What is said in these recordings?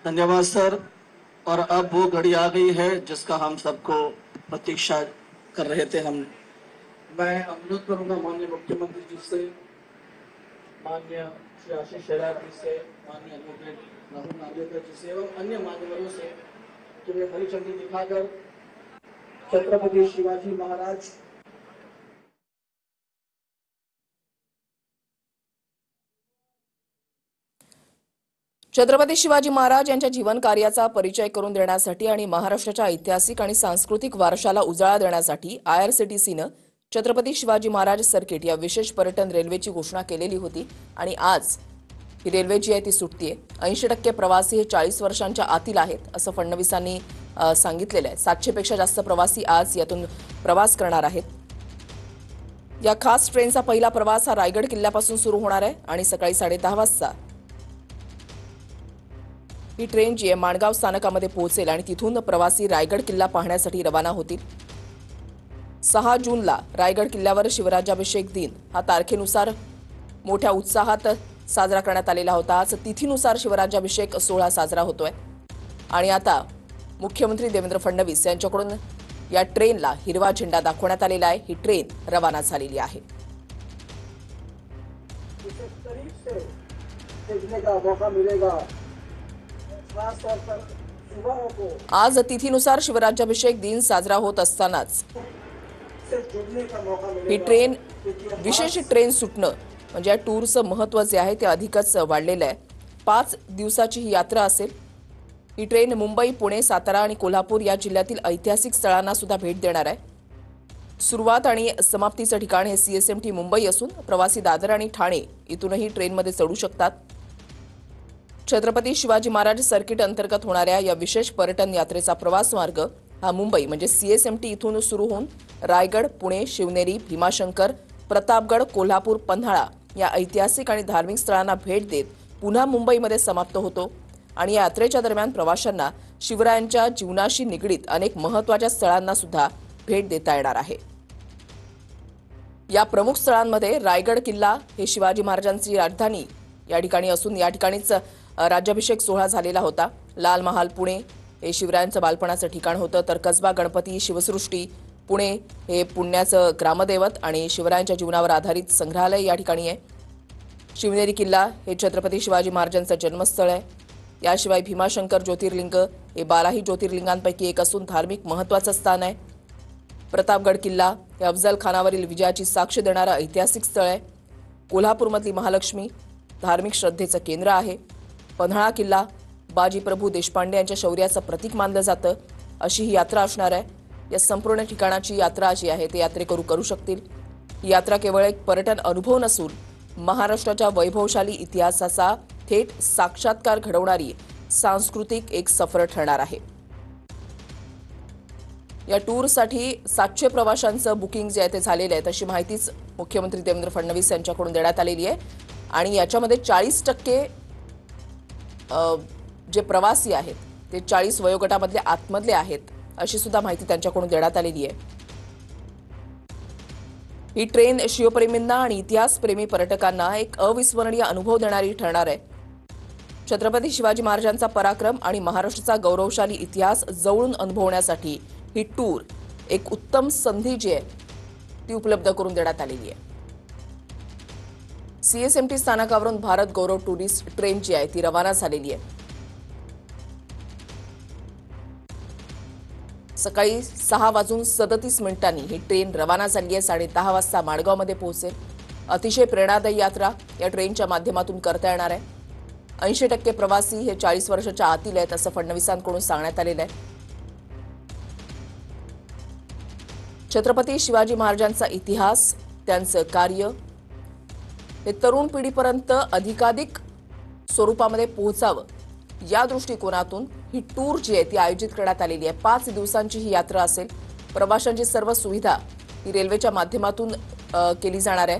धन्यवाद सर। और अब वो घड़ी आ गई है जिसका हम सबको प्रतीक्षा कर रहे थे। मैं अनुरोध करूंगा माननीय मुख्यमंत्री जी से, माननीय श्री आशीष शेलार जी से, माननीय एडवोकेट राहुल नार्वेकर जी से एवं अन्य मान्यवरों से कि वे हरी झंडी दिखाकर छत्रपति शिवाजी महाराज छत्रपती शिवाजी महाराज यांच्या जीवन कार्याचा परिचय करून देण्यासाठी आणि महाराष्ट्राच्या ऐतिहासिक आणि सांस्कृतिक वारशाला उजाळा देण्यासाठी आयआरसीटीसीने छत्रपती शिवाजी महाराज सर्किट या विशेष पर्यटन रेल्वेची घोषणा केलेली होती आणि आज ही रेल्वे जी आहे ती सुटतीये। 80% प्रवासी हे 40 वर्षांच्या आतील आहेत असं फडणवीसांनी सांगितलेलं आहे। 700 पेक्षा जास्त प्रवासी आज यातून प्रवास करणार आहेत। या खास ट्रेनचा पहिला प्रवास हा रायगड किल्ल्यापासून सुरू होणार आहे आणि सकाळी 10:30 वाजता ही ट्रेन जी आहे माणगाव स्थानकामध्ये पोहोचेल आणि तिथून प्रवासी रायगड किल्ला पाहण्यासाठी रवाना होतील। 6 जूनला रायगड किल्ल्यावर शिवराज्याभिषेक दिन हा तारखेनुसार मोठ्या उत्साहात साजरा करण्यात आलेला होता। आज तिथीनुसार शिवराज्याभिषेक सोहळा साजरा होतोय आणि आता मुख्यमंत्री देवेंद्र फडणवीस यांच्याकडून या ट्रेनला हिरवा झेंडा दाखवण्यात आलेला आहे। ही ट्रेन रवाना झालेली आहे। आज तिथीनुसार शिवराज्याभिषेक दिन साजरा होत असतानाच ही ट्रेन विशेष ट्रेन सुटणं म्हणजे या टूरचं महत्त्व जे आहे ते अधिकच वाढलेलं आहे। 5 दिवसाची ही यात्रा असेल। ही ट्रेन मुंबई, पुणे, सातारा आणि कोल्हापूर या जिल्ह्यातील ऐतिहासिक स्थळांना सुद्धा भेट देणार आहे। सुरुवात आणि समाप्तीचं ठिकाण हे सीएसएमटी मुंबई असून प्रवासी दादर आणि ठाणे इथूनही ट्रेनमध्ये चढू शकतात। छत्रपती शिवाजी महाराज सर्किट अंतर्गत होणाऱ्या या विशेष पर्यटन यात्रेचा प्रवास मार्ग हा मुंबई म्हणजे सीएसएमटी इथून सुरू होऊन रायगड, पुणे, शिवनेरी, भीमाशंकर, प्रतापगड, कोल्हापूर, पन्हाळा या ऐतिहासिक आणि धार्मिक स्थळांना भेट देत पुन्हा मुंबईमध्ये समाप्त होतो आणि या यात्रेच्या दरम्यान प्रवाशांना शिवरायांच्या जीवनाशी निगडीत अनेक महत्त्वाच्या स्थळांना सुद्धा भेट देता येणार आहे। या प्रमुख स्थळांमध्ये रायगड किल्ला हे शिवाजी महाराजांची राजधानी या ठिकाणी असून या ठिकाणीच राज्याभिषेक सोहळा झालेला होता। लाल महाल पुणे हे शिवरायांचं बालपणाचं ठिकाण होतं, तर कसबा गणपती शिवसृष्टी पुणे हे पुण्याचं ग्रामदैवत आणि शिवरायांच्या जीवनावर आधारित संग्रहालय या ठिकाणी आहे। शिवनेरी किल्ला हे छत्रपती शिवाजी महाराजांचं जन्मस्थळ आहे। याशिवाय भीमाशंकर ज्योतिर्लिंग हे 12 ज्योतिर्लिंगांपैकी एक असून धार्मिक महत्त्वाचं स्थान आहे। प्रतापगड किल्ला हे अफजल खानावरील विजयाची साक्ष देणारं ऐतिहासिक स्थळ आहे। कोल्हापूरमधली महालक्ष्मी धार्मिक श्रद्धेचं केंद्र आहे। पन्हाळा किल्ला बाजी प्रभू देशपांडे यांच्या शौर्याचं प्रतीक मानलं जातं। अशी ही यात्रा असणार आहे। या संपूर्ण ठिकाणाची यात्रा जी आहे ते यात्रेकरू करू शकतील। ही यात्रा केवळ एक पर्यटन अनुभव नसून महाराष्ट्राच्या वैभवशाली इतिहासाचा थेट साक्षात्कार घडवणारी सांस्कृतिक एक सफर ठरणार आहे। या टूरसाठी 700 प्रवाशांचं बुकिंग जे आहे ते झालेलं आहे अशी माहितीच मुख्यमंत्री देवेंद्र फडणवीस यांच्याकडून देण्यात आलेली आहे आणि याच्यामध्ये 40% जे प्रवासी आहेत ते 40 वयोगटामधले आतमधले आहेत अशी सुद्धा माहिती त्यांच्याकडून देण्यात आलेली आहे। ही ट्रेन शिवप्रेमींना आणि इतिहासप्रेमी पर्यटकांना एक अविस्मरणीय अनुभव देणारी ठरणार आहे। छत्रपती शिवाजी महाराजांचा पराक्रम आणि महाराष्ट्राचा गौरवशाली इतिहास जवळून अनुभवण्यासाठी ही टूर एक उत्तम संधी जी आहे ती उपलब्ध करून देण्यात आलेली आहे। सीएसएमटी स्थानकावरून भारत गौरव टुरिस्ट ट्रेन जी आहे ती रवाना झालेली आहे। सकाळी 6:37 ही ट्रेन रवाना झाली आहे। 10:30 वाजता माणगावमध्ये पोहोचेल। अतिशय प्रेरणादायी यात्रा या ट्रेनच्या माध्यमातून करता येणार आहे। 80% प्रवासी हे 40 वर्षाच्या आतील आहेत असं फडणवीसांकडून सांगण्यात आलेलं आहे। छत्रपती शिवाजी महाराजांचा इतिहास, त्यांचं कार्य हे तरुण पिढीपर्यंत अधिकाधिक स्वरूपामध्ये पोहोचावं या दृष्टिकोनातून ही टूर जी आहे ती आयोजित करण्यात आलेली आहे। 5 दिवसांची ही यात्रा असेल। प्रवाशांची सर्व सुविधा ही रेल्वेच्या माध्यमातून केली जाणार आहे।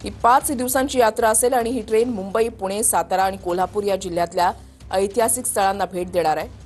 ही 5 दिवसांची यात्रा असेल आणि ही ट्रेन मुंबई, पुणे, सातारा आणि कोल्हापूर या जिल्ह्यातल्या ऐतिहासिक स्थळांना भेट देणार आहे।